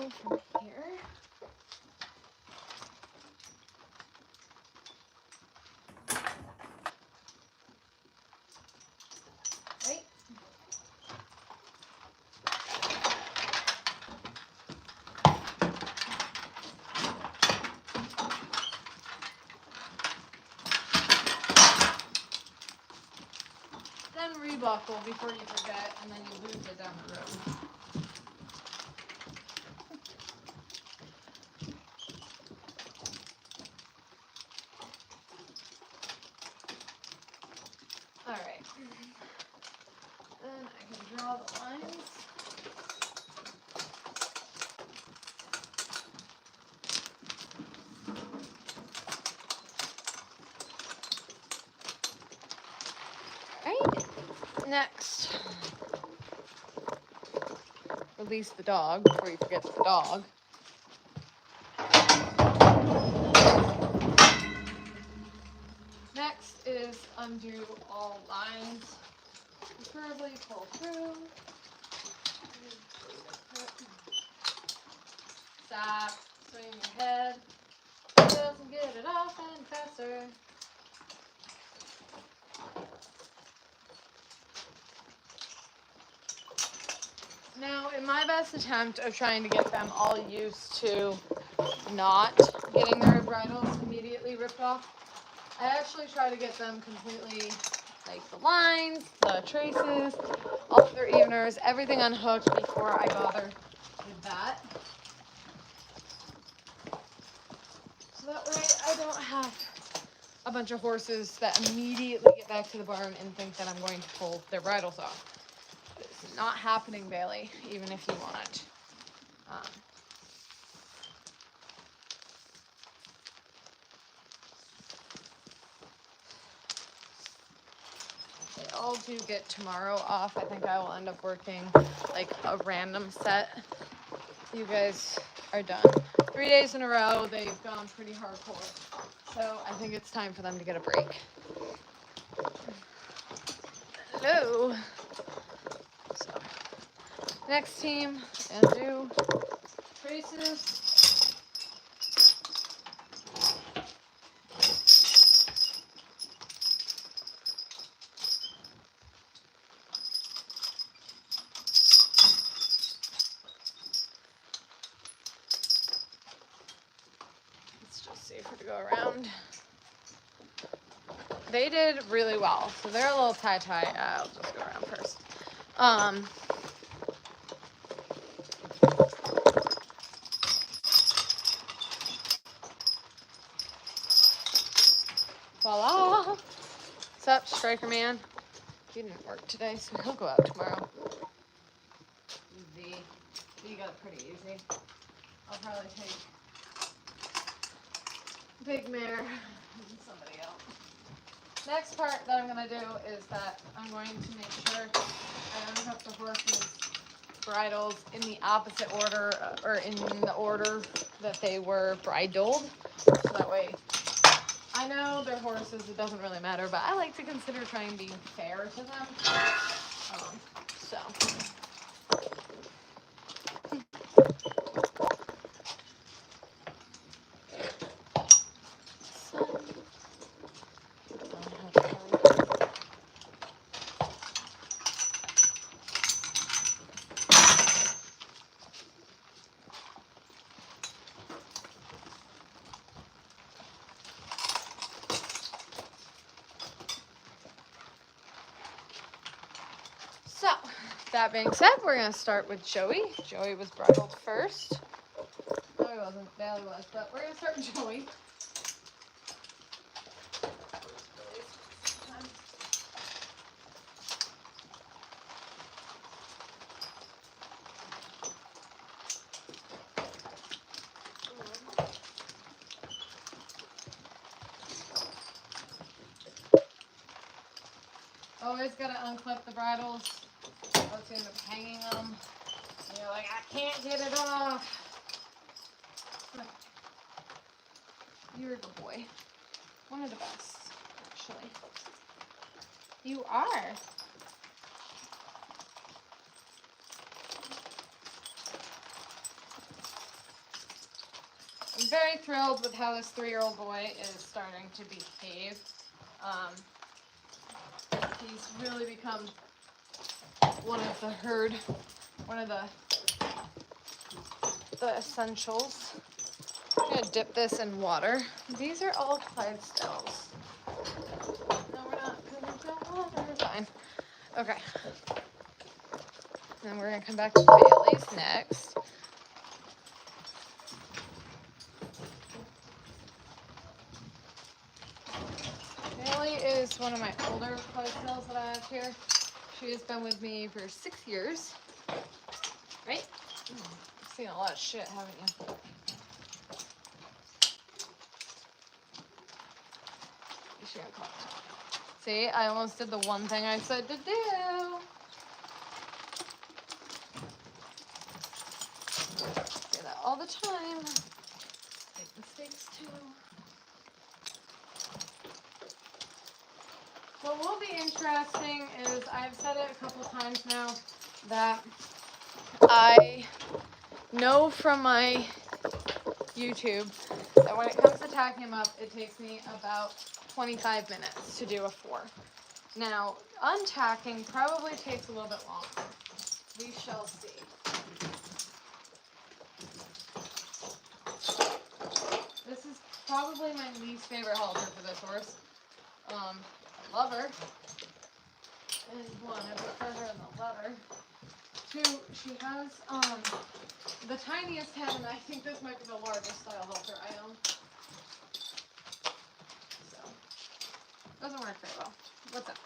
go from here. Right. Then rebuckle before you forget, and then you lose it down the road. Alright. Then I can draw the lines. Alright. Next. Release the dog before you forget the dog. Next is undo all lines. Preferably pull through. Stop. Swing your head. Doesn't get it off any faster. Now, in my best attempt of trying to get them all used to not getting their bridles immediately ripped off, I actually try to get them completely, like the lines, the traces, all of their eveners, everything unhooked before I bother with that. So that way I don't have a bunch of horses that immediately get back to the barn and think that I'm going to pull their bridles off. It's not happening, Bailey, even if you want it. They all do get tomorrow off. I think I will end up working like a random set. You guys are done. 3 days in a row, they've gone pretty hardcore. So I think it's time for them to get a break. Hello. So, next team, and do traces. It's just safer to go around. They did really well, so they're a little tie-tie. I'll just go around first. Voila! What's up, Striker Man? He didn't work today, so he'll go out tomorrow. Z. You got it pretty easy. I'll probably take Big Mare and somebody else. Next part that I'm going to do is that I'm going to make sure I unhook the horses' bridles in the opposite order, or in the order that they were bridled. So that way, I know they're horses, it doesn't really matter, but I like to consider trying being fair to them. So. So, that being said, we're going to start with Joey. Joey was bridled first. No, he wasn't. Bailey was, but we're going to start with Joey. Always got to unclip the bridles. Let's end up hanging them. And you're like, I can't get it off. You're a good boy. One of the best, actually. You are. very thrilled with how this 3-year-old boy is starting to behave. He's really become one of the herd, one of the essentials. I'm gonna dip this in water. These are all Clydesdales. No, we're not gonna go water. Fine. Okay. Then we're gonna come back to Bailey's next. Bailey is one of my older Clydesdales that I have here. She has been with me for 6 years. Right? You've seen a lot of shit, haven't you? See, I almost did the one thing I said to do. Say that all the time. Make mistakes too. What will be interesting is, I've said it a couple times now, that I know from my YouTube that when it comes to tacking him up, it takes me about 25 minutes to do a 4. Now, untacking probably takes a little bit longer. We shall see. This is probably my least favorite halter for this horse. I love her. And 1, I prefer her in the leather. 2, she has the tiniest head, and I think this might be the largest style halter I own. So, doesn't work very well. What's up?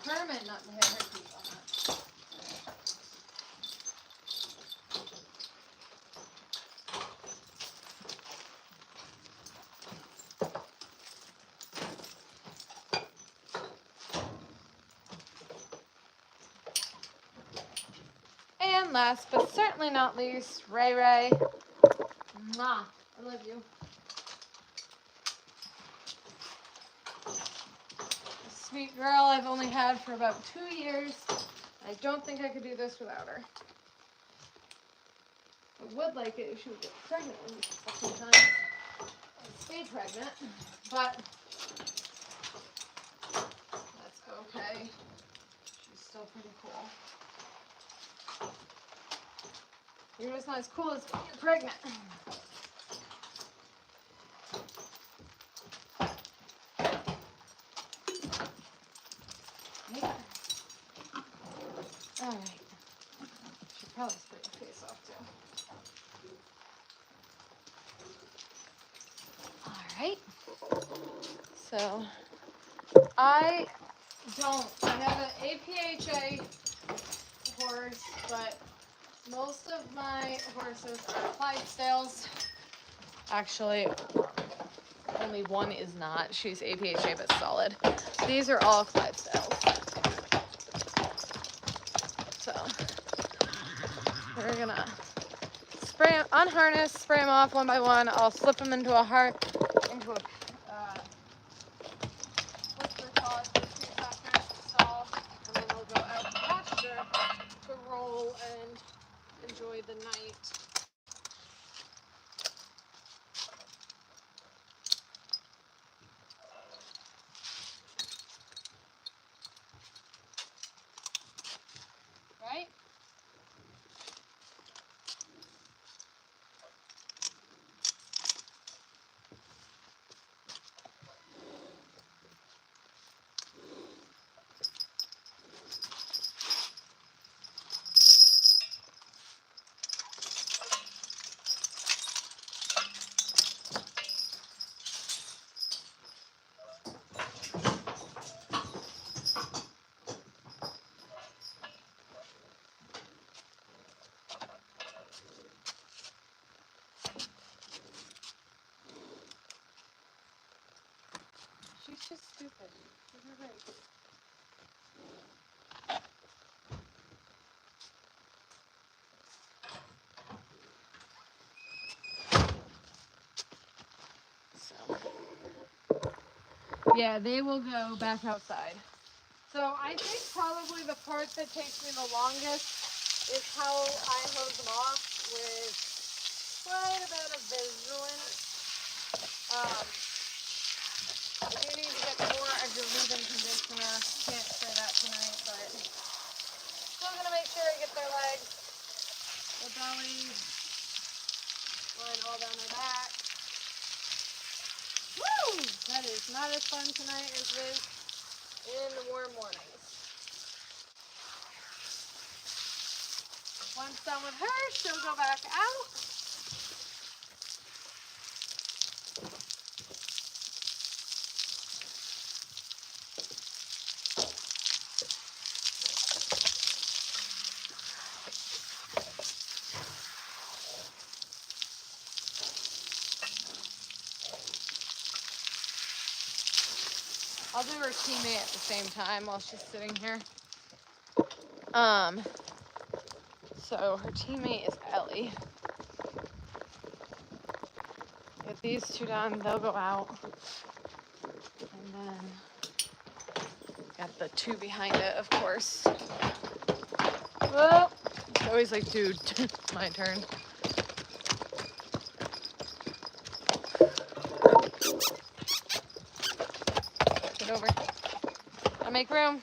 Determined not to hit her teeth on that. And last but certainly not least, Ray Ray. Mwah. I love you. A sweet girl I've only had for about 2 years. I don't think I could do this without her. I would like it if she would get pregnant when fucking time and stay pregnant, but that's okay. She's still pretty cool. You're just not as cool as when you're pregnant. Yeah. Alright. Should probably spray your face off too. Alright. So, I have an APHA horse, but most of my horses are Clydesdales. Actually, only one is not. She's APHA but solid. These are all Clydesdales. So, we're gonna unharness, spray them off one by one. I'll slip them into a what's it called? Stall, and then we'll go out to pasture to roll and enjoy the night. Right? She's just stupid. Give her a break. So, Yeah, they will go back outside. So I think probably the part that takes me the longest is how I hose them off with quite a bit of vigilance. I do need to get more of your leave-in conditioner. Can't say that tonight, but still gonna make sure I get their legs, their bellies, line all down their back. Woo! That is not as fun tonight as it is in the warm mornings. Once done with her, she'll go back out. I'll do her teammate at the same time while she's sitting here. So her teammate is Ellie. Get these two done, they'll go out. And then got the two behind it, of course. Well, it's always like, dude, my turn. Get over. I make room.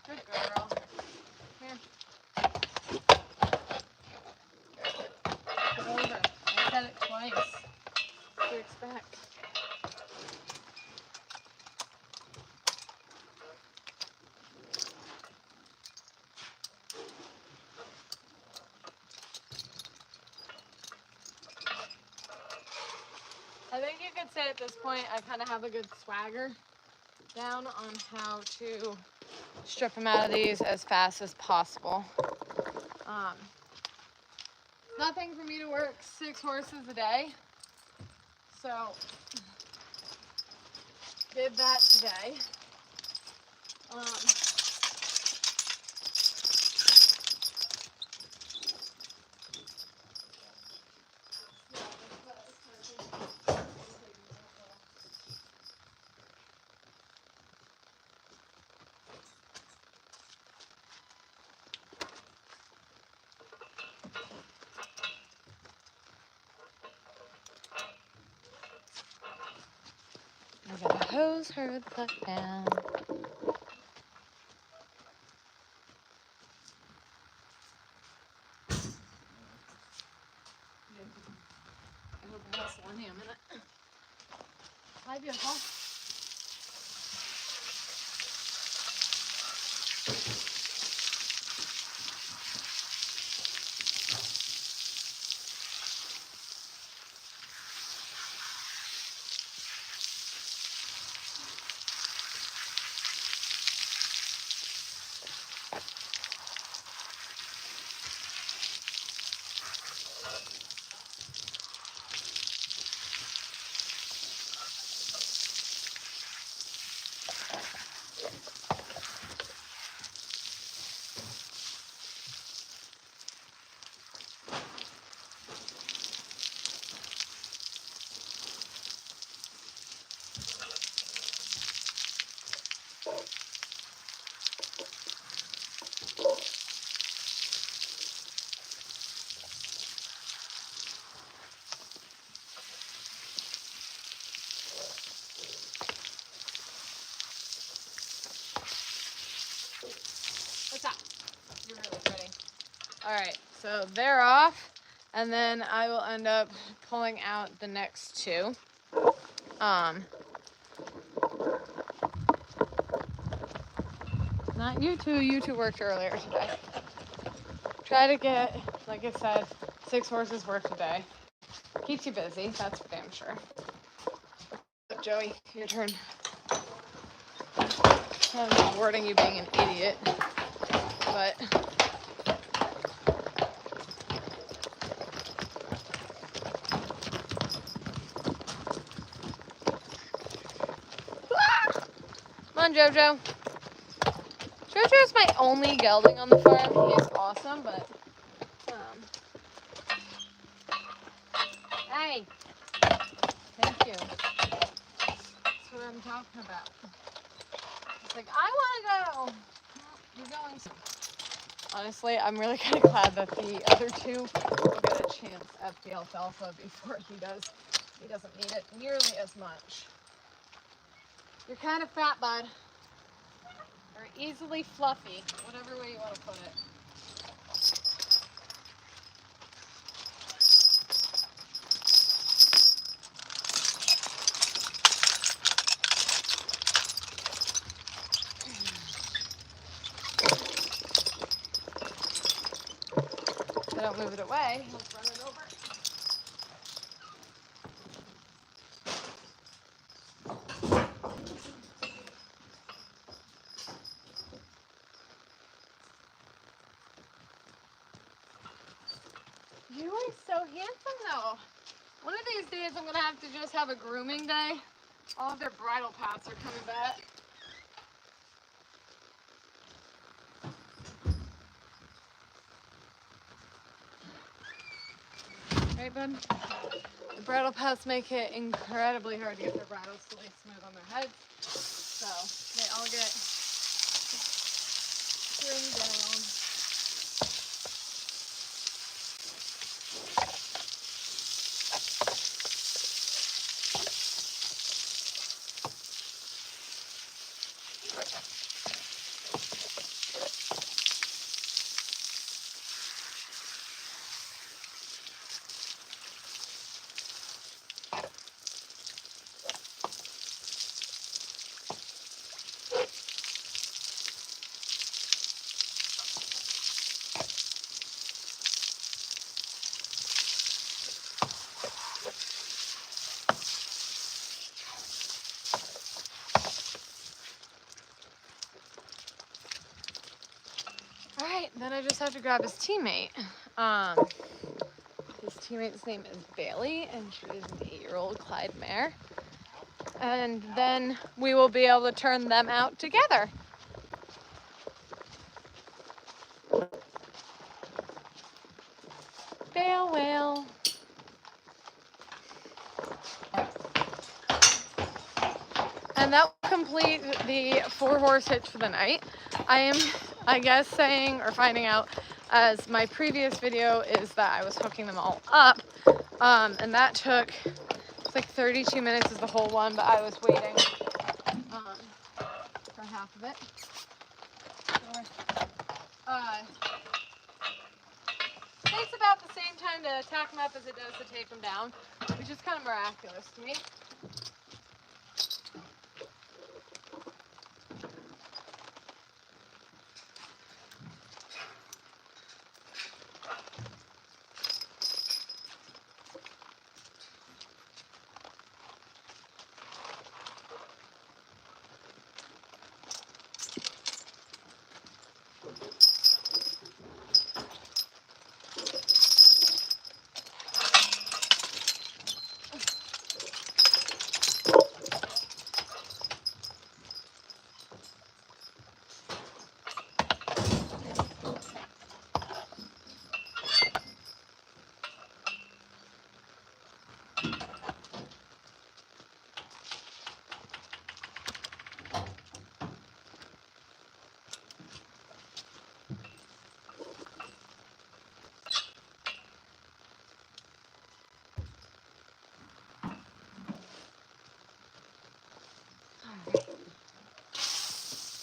Good girl. Here. Get over. I said it twice. What do you expect? I think you could say at this point I kind of have a good swagger down on how to strip them out of these as fast as possible. Nothing for me to work 6 horses a day, so did that today. I gotta hose her the fuck down. I hope it has selenium in it. Hi, beautiful. What's up? You're really pretty. Alright, so they're off, and then I will end up pulling out the next two. Not you two worked earlier today. Try to get, like I said, 6 horses worth a day. Keeps you busy, that's for damn sure. Joey, your turn. I'm not rewarding you being an idiot, but come on, Jojo. Jojo's my only gelding on the farm. He is awesome, but hey, thank you. That's what I'm talking about. It's like, I want to go. You're going soon. Honestly, I'm really kind of glad that the other two will get a chance at the alfalfa before he does. He doesn't need it nearly as much. You're kind of fat, bud. Or easily fluffy, whatever way you want to put it. If I don't move it away, he'll run it over. You are so handsome, though. One of these days, I'm going to have to just have a grooming day. All of their bridal paths are coming back. Right, bud? The bridal paths make it incredibly hard to get their bridles to lay smooth on their heads. So they all get trimmed down. Alright, then I just have to grab his teammate. His teammate's name is Bailey, and she is an 8-year-old Clyde mare. And then we will be able to turn them out together. Bale whale. And that will complete the 4-horse hitch for the night. I am, I guess, saying or finding out as my previous video is that I was hooking them all up. And that took, it's like 32 minutes is the whole one, but I was waiting for half of it. Takes about the same time to tack them up as it does to take them down, which is kind of miraculous to me.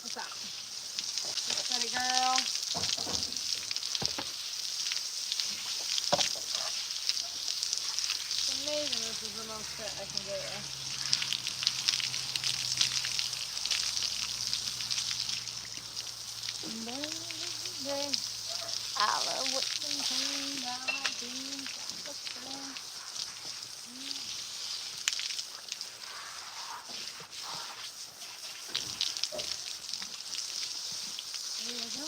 What's up? Steady, girl. It's amazing this is the most fit I can get you. Baby, I love what's been coming down my jeans. There you go.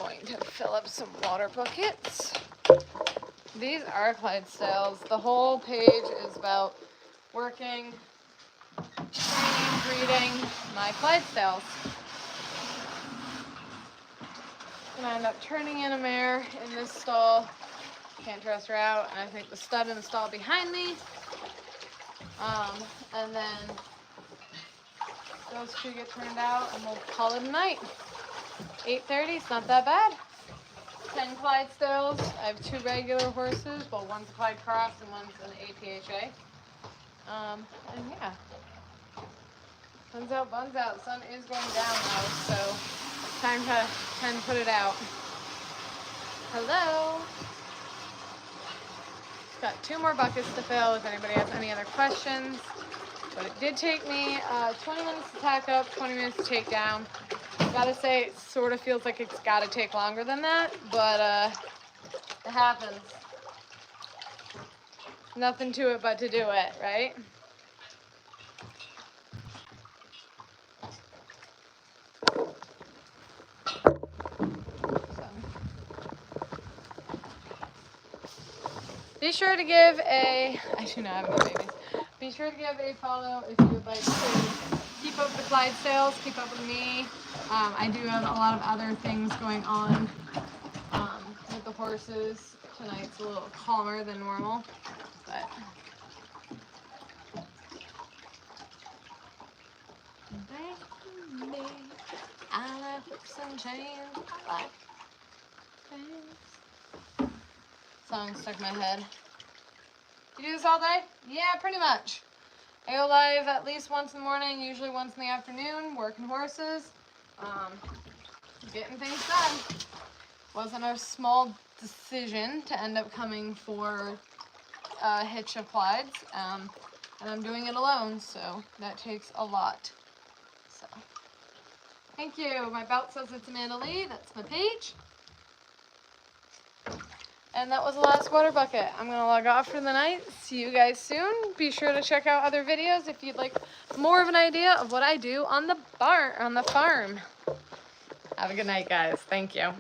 going to fill up some water buckets. These are Clydesdales. The whole page is about working, training, breeding my Clydesdales. And I end up turning in a mare in this stall. Can't trust her out, and I think the stud in the stall behind me. And then those two get turned out, and we'll call it a night. 8:30, it's not that bad. 10 Clydesdales. I have 2 regular horses. Well, one's a Clyde Cross and one's an APHA. And yeah. Sun's out, buns out. Sun is going down though, so time to put it out. Hello. Got 2 more buckets to fill if anybody has any other questions. But it did take me 20 minutes to tack up, 20 minutes to take down. Gotta say, it sort of feels like it's gotta take longer than that, but it happens. Nothing to it but to do it, right? So. Be sure to give I do not have any babies. Be sure to give a follow if you would like to keep up with the Clydesdales, keep up with me. I do have a lot of other things going on with the horses. Tonight's a little calmer than normal, but baby, I like whips and chains. I like things. Song stuck in my head. You do this all day? Yeah, pretty much. I go live at least once in the morning, usually once in the afternoon, working horses, getting things done. Wasn't a small decision to end up coming for a hitch of Clydes, and I'm doing it alone, so that takes a lot. So, thank you. My belt says Itsamandalee. That's my page. And that was the last water bucket. I'm going to log off for the night. See you guys soon. Be sure to check out other videos if you'd like more of an idea of what I do on the farm. Have a good night, guys. Thank you.